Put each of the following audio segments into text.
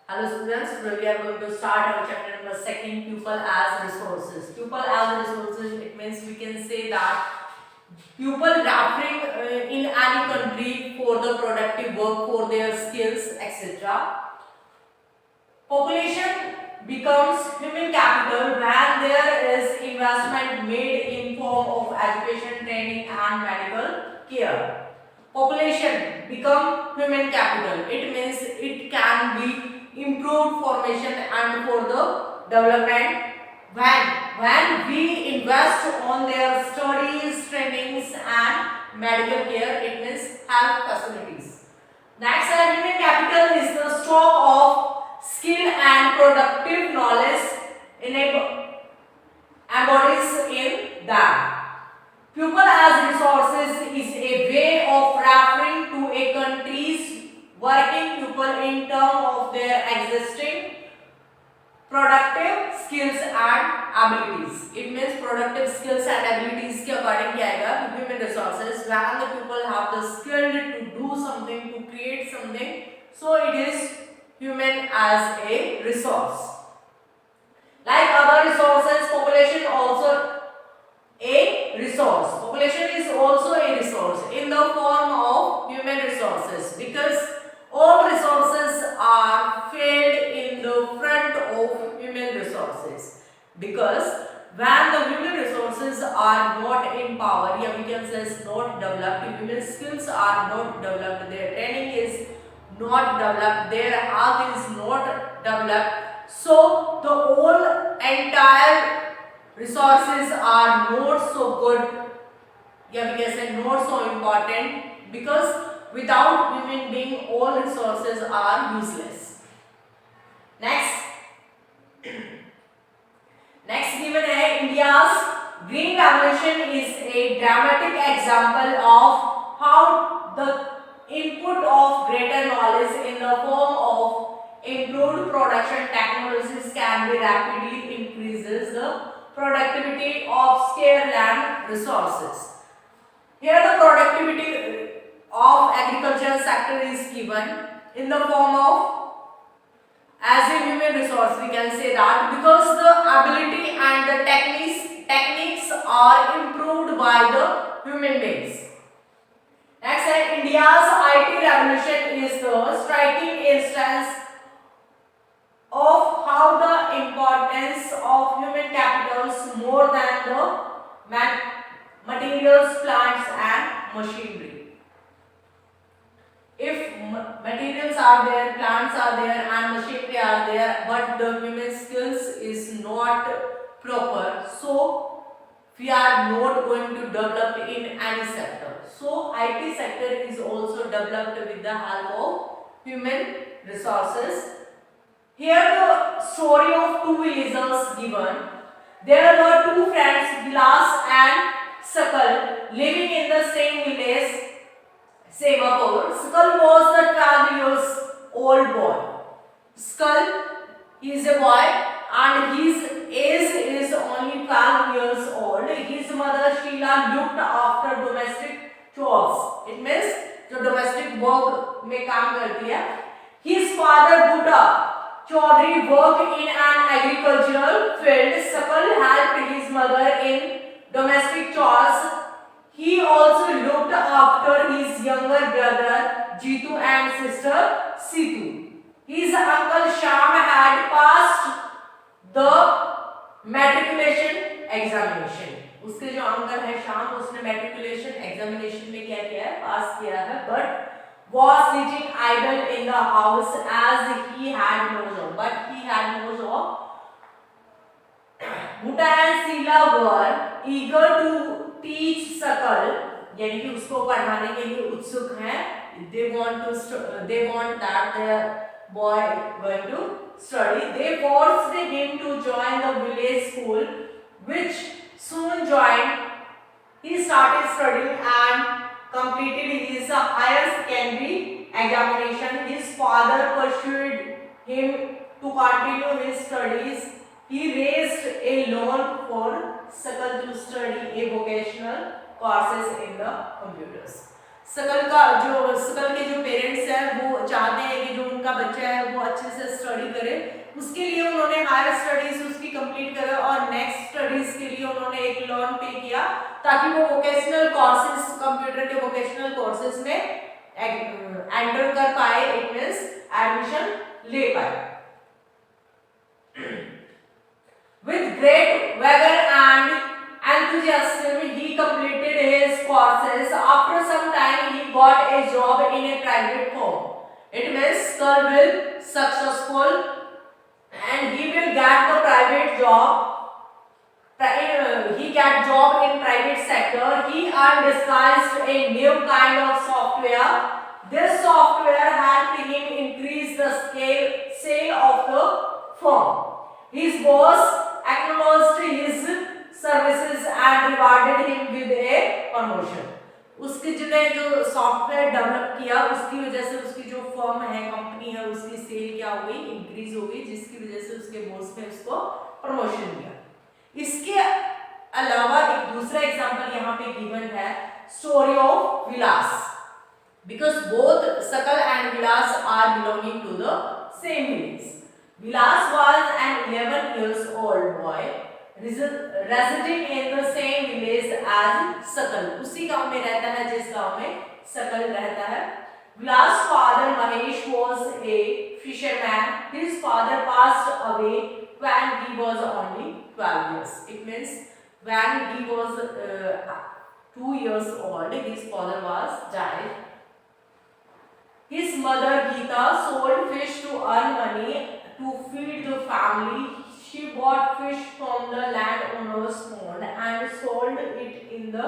Hello students, today we are going to start our chapter number 2, People as Resources. People as resources, it means we can say that people referring in any country for the productive work, for their skills, etc. Population becomes human capital when there is investment made in form of education, training and medical care. Population become human capital. It means it can be improved formation and for the development when we invest on their studies, trainings and medical care. It means health facilities. Next, human capital is the stock of skill and productive knowledge embodies in them. People as resources is a way of referring to a country's working people in terms of their existing productive skills and abilities. It means productive skills and abilities के according क्या आएगा? Human resources. When the people have the skill to do something, to create something, so it is human as a resource. Like other resources, population also a resource. Population is also a resource in the form of human resources because all resources are filled in the front of human resources. Because when the human resources are not in power, yeah, we can say is not developed, human skills are not developed, their training is not developed, their health is not developed, so the whole entire resources are not so good, yeah, we can say not so important, because without human being all resources are useless. Next given है India's green revolution is a dramatic example of how the input of greater knowledge in the form of improved production technologies can be rapidly increases the productivity of scarce land resources. Here the productivity of agricultural sector is given in the form of as a human resource. We can say that because the ability and the techniques are improved by the human beings. Next, India's IT revolution is the striking instance of how the importance of human capitals more than the materials, plants and machinery. If materials are there, plants are there and machinery are there, but the human skills is not proper, so we are not going to develop in any sector. So IT sector is also developed with the help of human resources. Here the story of two villagers given. There were two friends, Vilas and Sakal, living in the same village, Semapur. Sakal was the 12 years old boy. Sakal is a boy and his age is only 12 years old. His mother Sheila looked after domestic chores. It means जो domestic work में काम करती है. His father Bhutta Chaudhary worked in an agricultural field. Sakal helped his mother in domestic chores. He also looked after his younger brother Jitu and sister Situ. His uncle Sham had passed the matriculation examination. उसके जो uncle है शाम, उसने matriculation examination में क्या किया है, पास किया है, but was sitting idle in the house as he had no job. But he had no job. Bhutta and Sheila were eager to teach Sakal, यानी कि उसको पढ़ाने के लिए उत्सुक हैं. They want that their boy going to study. They forced him to join the village school, which soon joined. He started studying and completed his higher secondary examination. His father pursued him to continue his studies. He raised a loan for Sakal to study a vocational courses in the computers. सकल के जो parents हैं वो चाहते हैं कि जो उनका बच्चा है वो अच्छे से स्टडी करे, उसके लिए उन्होंने हायर स्टडीज उसकी कंप्लीट करा और नेक्स्ट स्टडीज के लिए उन्होंने एक लोन पे किया ताकि वो वोकेशनल कोर्सेज, कंप्यूटर के वोकेशनल कोर्सेज में एंटर कर पाए, इट मींस एडमिशन ले पाए। With great vigor and enthusiasm, he completed his courses. After some time, he got a job in a private firm. It means Skull will successful and he will get the private job. He get job in private sector. He undisguised a new kind of software. This software helped him increase the sale of the firm. His boss acknowledged his services and rewarded him with a promotion. उसके जो software develop किया उसकी वजह से उसकी जो firm है, company है, उसकी सेल क्या हो गई, इंक्रीज हो गई, जिसकी वजह से उसके बॉस ने उसको प्रमोशन दिया। इसके अलावा एक दूसरा एग्जांपल यहाँ पे गिवन है, story of Vilas, because both Sakal and Vilas are belonging to the same village. Vilas was an 11 years old boy residing in the same village as Sakal. उसी गांव में रहता है जिस गांव में सकल रहता है। Vilas' father Mahesh was a fisherman. His father passed away when he was only 12 years. It means when he was 2 years old, his father was died. His mother Geeta sold fish to earn money to feed the family. She bought fish from the landowner's pond and sold it in the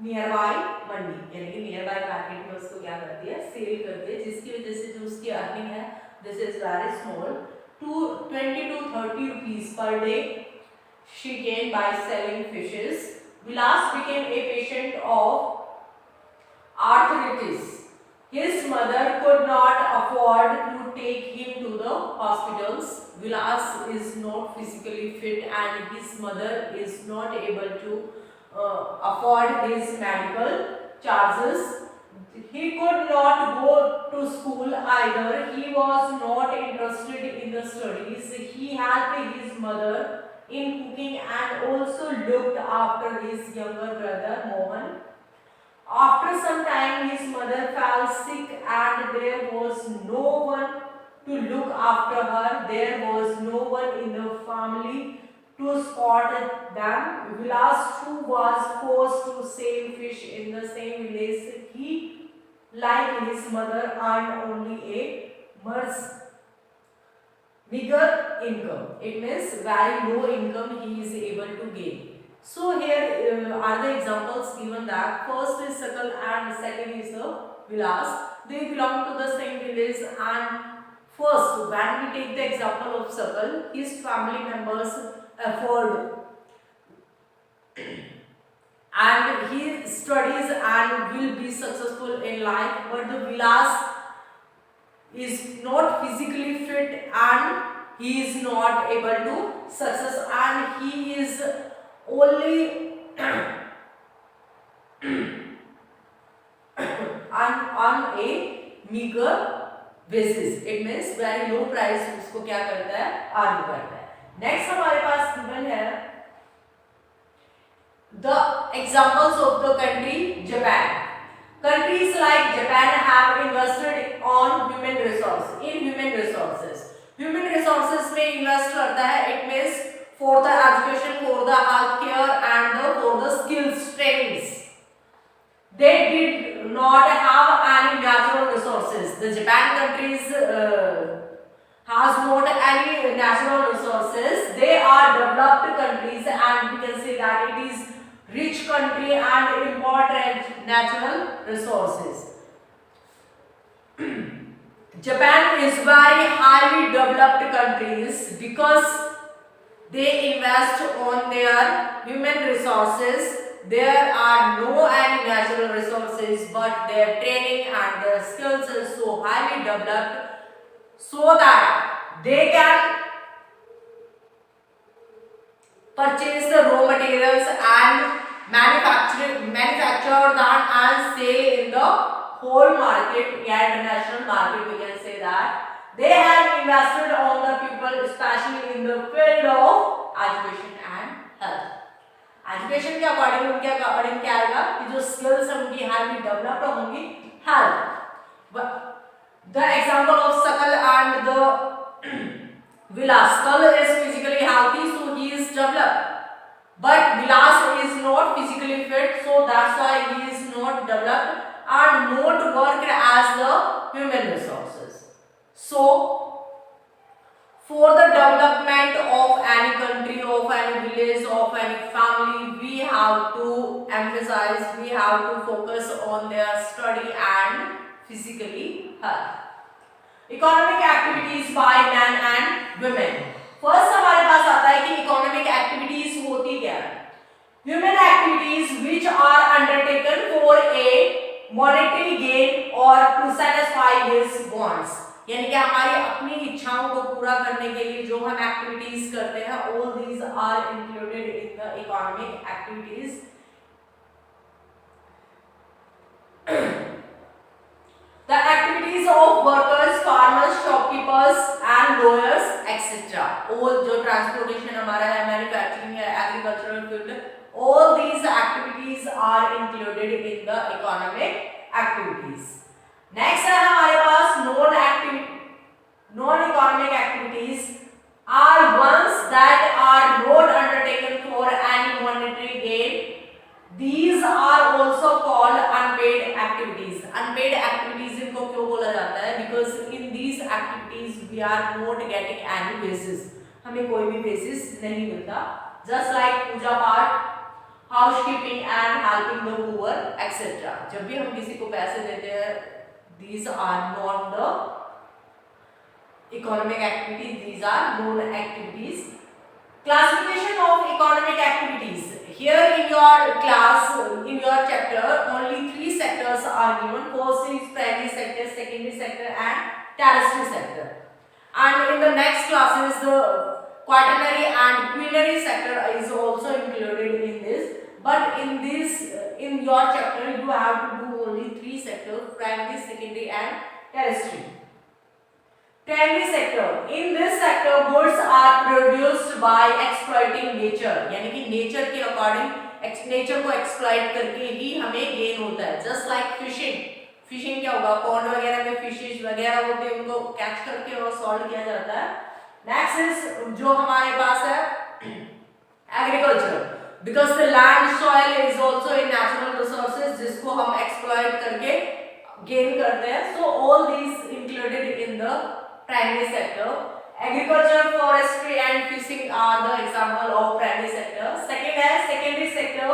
nearby mandi, यानी कि nearby market में उसको क्या करती है, cell करती है, जिसकी वजह से जो उसकी अर्निंग है, this is very small, 20 to 30 rupees per day she gained by selling fishes. Vilas became a patient of arthritis. His mother could not afford to take him to the hospitals. Vilas is not physically fit and his mother is not able to afford his medical charges. He could not go to school either. He was not interested in the studies. He helped his mother in cooking and also looked after his younger brother Mohan. After some time, his mother fell sick and there was no one to look after her. There was no one in the family to support them. Vilas, who was forced to sell fish in the same village, he, like his mother, earned only a meager income. It means very low income he is able to gain. So here are the examples given that first is Sakal and second is the Vilas. They belong to the same village and first when we take the example of Sakal, his family members afford and he studies and will be successful in life, but the Vilas is not physically fit and he is not able to success and he is only on a meager basis. It means very low price उसको क्या करता है, earn करता है। Next हमारे पास given है the examples of the country Japan. Countries like Japan have invested on human resources. Human resources में invest करता है, it means for the education, for the healthcare and for the skills trainings. They did not have any natural resources. The Japan countries has not any natural resources. They are developed countries and we can say that it is rich country and important natural resources. Japan is very highly developed countries because they invest on their human resources. There are no any natural resources, but their training and their skills is so highly developed so that they can purchase the raw materials and manufactured and sale in the whole market, yeah, international market, we can say that. They have invested on the people, especially in the field of education and health. Education के according उनके according क्या आएगा कि जो skills है उनकी highly developed होंगी health. The example of सकल एंड द विलास. सकल is physically healthy so he is developed, but Vilas is not physically fit, so that's why he is not developed and not worked as the human resources. So for the development of any country, of any village, of any family, we have to emphasize, we have to focus on their study and physically health. Economic activities by men and women. First हमारे पास आता है कि economic activities होती क्या है. Human activities which are undertaken for a monetary gain or to satisfy his wants. यानी कि हमारी अपनी इच्छाओं को पूरा करने के लिए जो हम एक्टिविटीज करते हैं, all these are included in the economic activities. The activities of workers, farmers, shopkeepers and lawyers, etc. All जो transportation हमारा है, manufacturing है, agricultural field, all these activities are included in the economic activities. Next है हमारे पास non-economic activities are ones that are not undertaken for any monetary gain. These are also called unpaid activities. Unpaid activities इनको क्यों बोला जाता है? Because in these activities we are not getting any wages. हमें कोई भी wages नहीं मिलता. Just like पूजा पाठ, housekeeping and helping the poor, etc. जब भी हम किसी को पैसे देते हैं, these are not the economic activities. These are known activities. Classification of economic activities. Here in your class, in your chapter, only 3 sectors are given. First is primary sector, secondary sector and tertiary sector. And in the next classes, the quaternary and quinary sector is also included in this. But in this, in your chapter, you have to do only 3 sectors: primary, secondary and tertiary. Primary sector. In this sector, goods are produced by exploiting nature. यानी कि nature के according, nature को exploit करके ही हमें gain होता है. Just like fishing. Fishing क्या होगा? Pond वगैरह में fishes वगैरह होते हैं, उनको catch करके और salt किया जाता है. Next is जो हमारे पास है agriculture. Because the land soil is also a natural resources जिसको हम exploit करके gain करते हैं. So all these included in the primary sector. Agriculture, forestry and fishing are the example of primary sector. Second है secondary sector.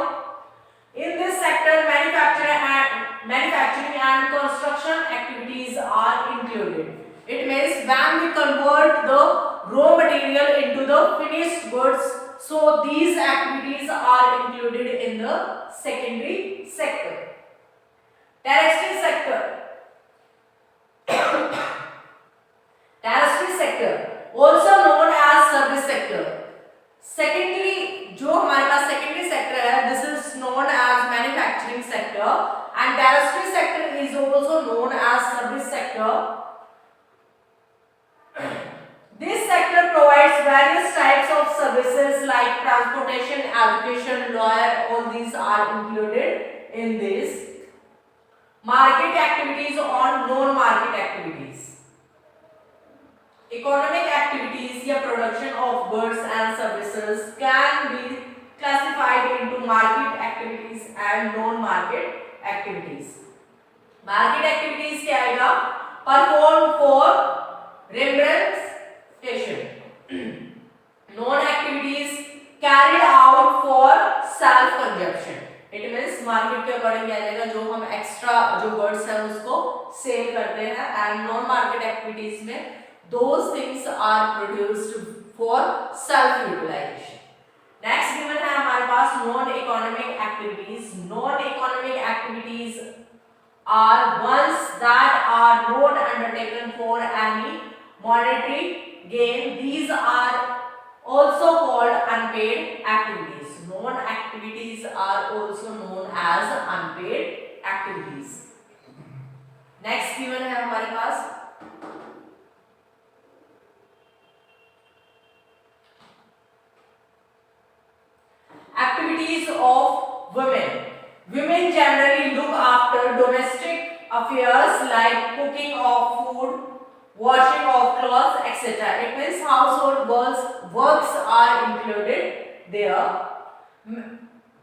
In this sector, manufacturing and construction activities are included. It means when we convert the raw material into the finished goods, so these activities are included in the secondary sector. Tertiary sector. Tertiary sector, also known as service sector. Secondary, जो हमारे पास secondary sector है, this is known as manufacturing sector, and tertiary sector is also known as service sector. This sector provides various types of services like transportation, education, lawyer. All these are included in this. Market activities on non-market activities. Economic activities या production of goods and services can be classified into market activities and non-market activities. Market activities क्या आएगा? Performed for representation. Non-activities carried out for self-consumption. It means market के according क्या जाएगा? जो हम extra जो goods हैं उसको sell करते हैं, and non-market activities में those things are produced for self-utilization. Next given है हमारे पास non-economic activities. Non-economic activities are ones that are not undertaken for any monetary gain. These are also called unpaid activities. Non-activities are also known as unpaid activities. Next given है हमारे पास activities of women. Women generally look after domestic affairs like cooking of food, washing of clothes, etc. It means household works are included there.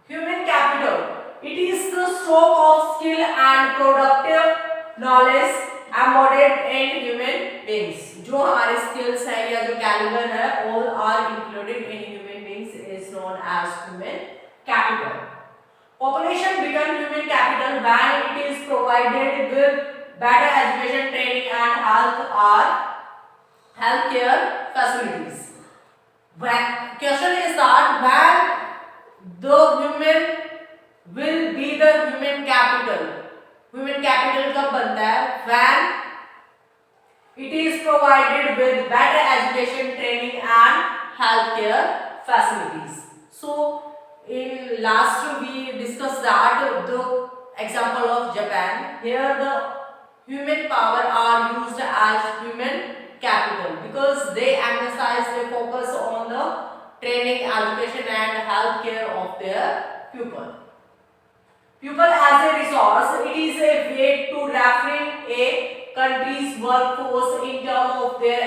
Human capital. It is the scope of skill and productive knowledge embodied in human beings. जो हमारे skills है या जो caliber है, all are included in human beings is known as human capital. Population become human capital when it is provided with better education, training, and healthcare facilities. Question is that when the women will be the human capital. Human capital कब बनता है? When it is provided with better education, training, and healthcare facilities. So in last we discussed that the example of Japan. Here the human power are used as human capital because they emphasize, they focus on the training, education, and healthcare of their people. People as a resource, it is a way to referring a country's workforce in terms of their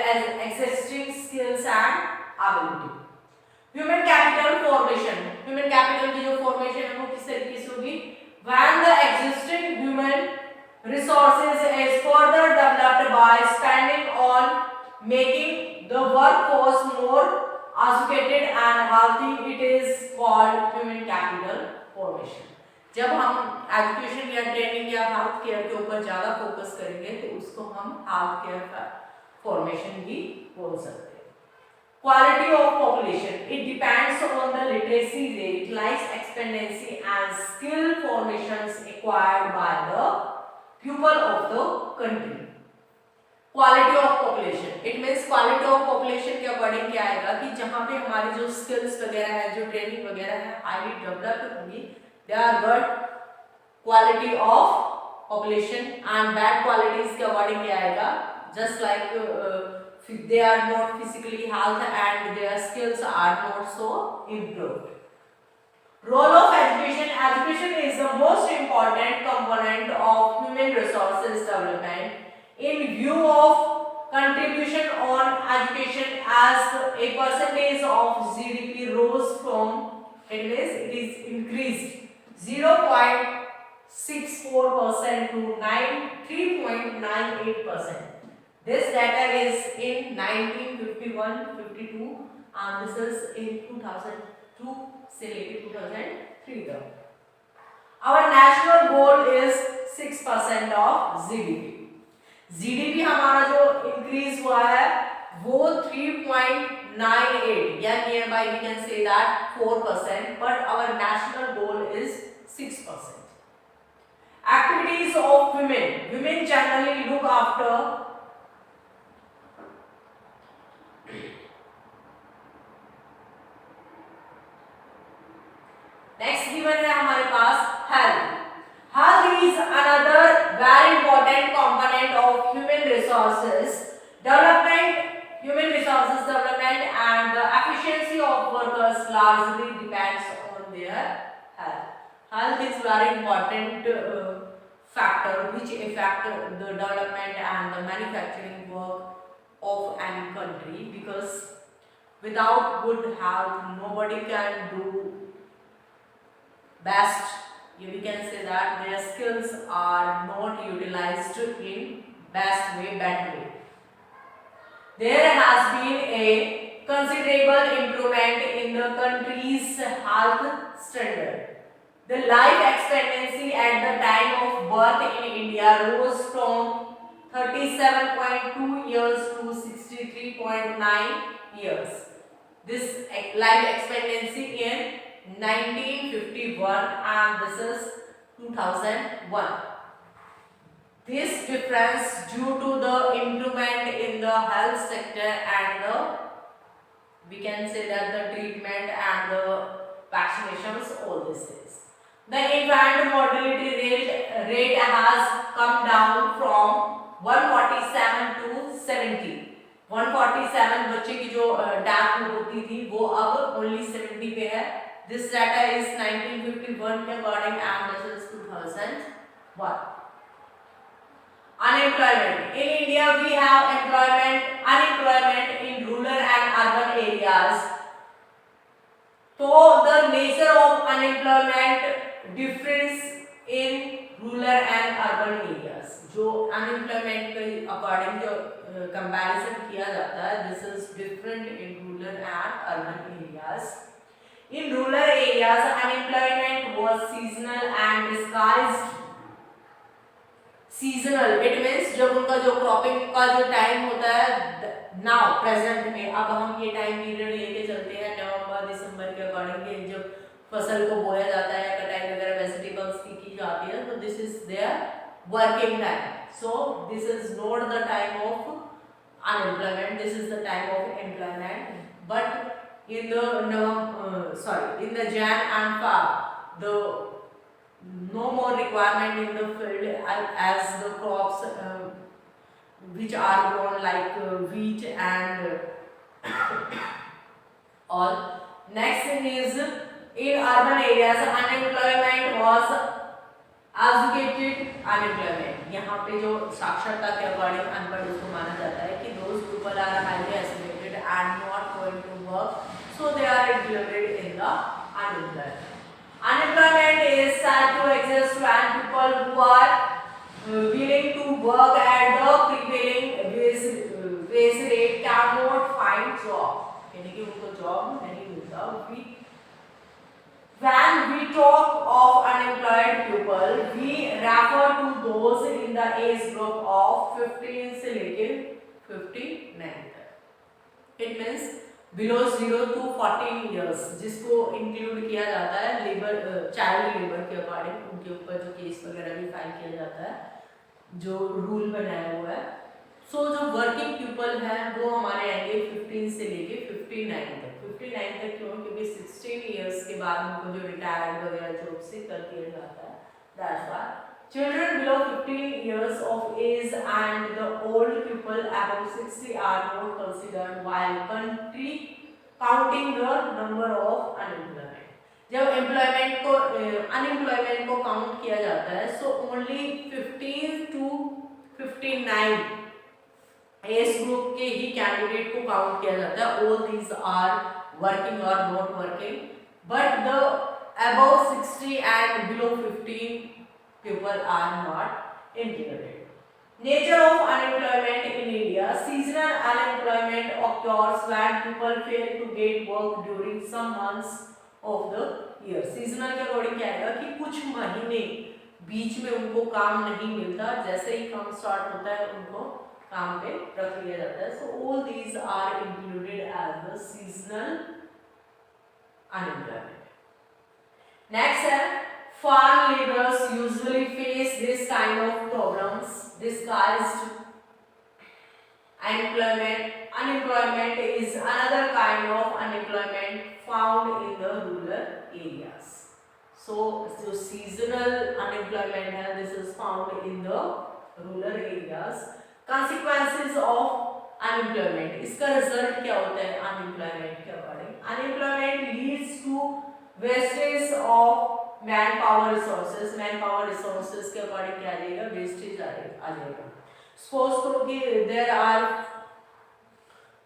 existing skills and ability. Human capital formation. Human capital की जो formation है वो किस तरीके से होगी? When the existing human resources is further developed by spending on making the workforce more educated and healthy, it is called human capital formation. जब हम एजुकेशन या ट्रेनिंग या हेल्थ केयर के ऊपर ज़्यादा फोकस करेंगे तो उसको हम हेल्थ केयर फॉर्मेशन भी बोल सकते हैं. Quality of population. It depends on the literacy rate, life expectancy and skill formations acquired by the people of the country. Quality of population. It means quality of population के according क्या आएगा कि जहाँ पे हमारी जो स्किल्स वगैरह है, जो ट्रेनिंग वगैरह है, हाईली डेवलप्ड होंगी, they are good quality of population, and bad qualities के according क्या आएगा? Just like they are not physically healthy and their skills are not so improved. Role of education. Education is the most important component of human resources development. In view of contribution on education as a percentage of GDP rose from, it is increased 0.64% to 3.98%. This data is in 1951-52 and this is in 2002 से लेके 2003 तक. Our national goal is 6% of GDP. GDP हमारा जो increase हुआ है वो 3.98 या nearby we can say that 4%, but our national goal is 6%. Activities of women. Women generally look after next given है हमारे पास health. Health is another very important component of human resources development. Human resources development and the efficiency of workers largely depends on their health. Health is very important factor which affect the development and the manufacturing work of any country, because without good health nobody can do best. We can say that their skills are not utilized in best way, better way. There has been a considerable improvement in the country's health standard. The life expectancy at the time of birth in India rose from 37.2 years to 63.9 years. This life expectancy in 1951 and this is 2001. This difference due to the improvement in the health sector and the, we can say that the treatment and the vaccinations, all these things. The infant mortality rate has come down from 147 to 70. 147 बच्चे की जो death होती थी वो अब only 70 पे है. This data is 1951 के according and this is 2001. Unemployment in India, we have unemployment in rural and urban areas. So the nature of unemployment difference in rural and urban areas. जो unemployment के according जो comparison किया जाता है, this is different in rural and urban areas. In rural areas, unemployment was seasonal and disguised. Seasonal it means जब उनका जो cropping का जो टाइम होता है नाउ प्रेजेंट में, अब हम ये टाइम पीरियड लेके चलते हैं नवंबर दिसंबर के अकॉर्डिंग, जब फसल को बोया जाता है, कटाई वगैरह वेजिटेबल्स की जाती है, तो this is their working time. So this is not the time of unemployment, this is the time of employment. But in the Jan and Feb, the no more requirement in the field as the crops which are grown like wheat and all. Next thing is in urban areas unemployment was educated unemployment. यहाँ पे जो साक्षरता के according अनपढ़ उसको माना जाता है कि those people are highly educated and not going to work, so they are included in the unemployment. Unemployment is said to exist when people who are willing to work at the prevailing wage rate cannot find job. यानी कि उनको job नहीं मिलता. When we talk of unemployed people, we refer to those in the age group of 15 से लेके 59 तक. It means below 0 to 14 years जिसको include किया जाता है लेबर चाइल्ड लेबर के अकॉर्डिंग. उनके ऊपर जो केस वगैरह भी फाइल किया जाता है, जो रूल बनाया हुआ है. सो जो वर्किंग पीपल है वो हमारे आएंगे 15 से लेके 59 तक. 59 तक क्यों? क्योंकि 16 ईयर्स के बाद उनको जो रिटायर्ड वगैरह जॉब से कर दिया जाता है. That's why children below 15 years of age and the old people above 60 are not considered while counting the number of unemployment. जब एम्प्लॉयमेंट को अनएम्प्लॉयमेंट को काउंट किया जाता है, so only 15 to 59 age group के ही कैंडिडेट को काउंट किया जाता है. ऑल दीज आर वर्किंग और not working, but the above 60 and below 15 people are not included. Nature of unemployment in India. Seasonal unemployment occurs when people fail to get work during some months of the year. Seasonal के according क्या आएगा कि कुछ महीने बीच में उनको काम नहीं मिलता, जैसे ही काम स्टार्ट होता है उनको काम पे रख लिया जाता है. So all these are included as the seasonal unemployment. Next है farm laborers usually face this kind of problems. Disguised unemployment is another kind of unemployment found in the rural areas. So जो seasonal unemployment है, this is found in the rural areas. Consequences of unemployment. इसका result क्या होता है unemployment के according? Unemployment leads to wastage of manpower resources. Manpower resources के according क्या आ जाएगा? वेस्टेज आ जाएगा. सपोज करो कि there are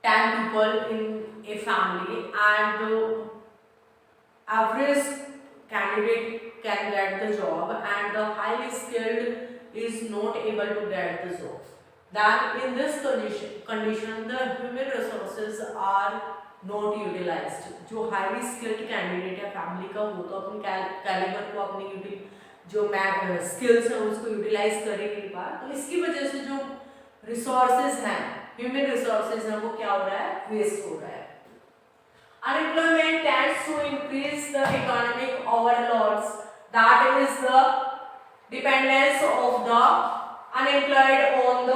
10 people in a family and the average candidate can get the job and the highly skilled is not able to get the job. Then in this condition the human resources are not utilised. जो highly skilled candidate है family का, वो तो अपने calibre को अपनी जो skills हैं उसको यूटिलाइज करे नहीं पा. तो इसकी वजह से जो रिसोर्सेज हैं, ह्यूमन रिसोर्सेज हैं, वो क्या हो रहा है? वेस्ट हो रहा है. Unemployment tends to increase the economic overloads, that is the dependence of the unemployed on the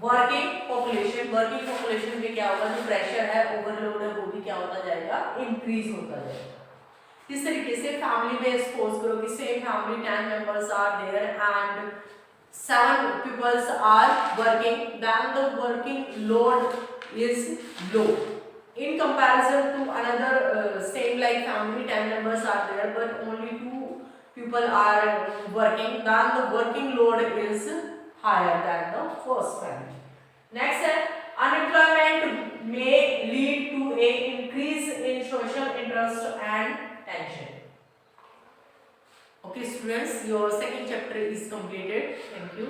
working population. Working population में क्या होगा? जो प्रेशर है, ओवरलोड है, वो भी क्या होता जाएगा? इंक्रीज होता जाएगा. इस तरीके से फैमिली में सपोज करो कि same family 10 members are there and 7 people are working, then the working load is low in comparison to another same like family 10 members are there but only 2 people are working, then the working load is higher than the first family. Next है unemployment may lead to a increase in social interest and tension. Okay students, your second chapter is completed. Thank you.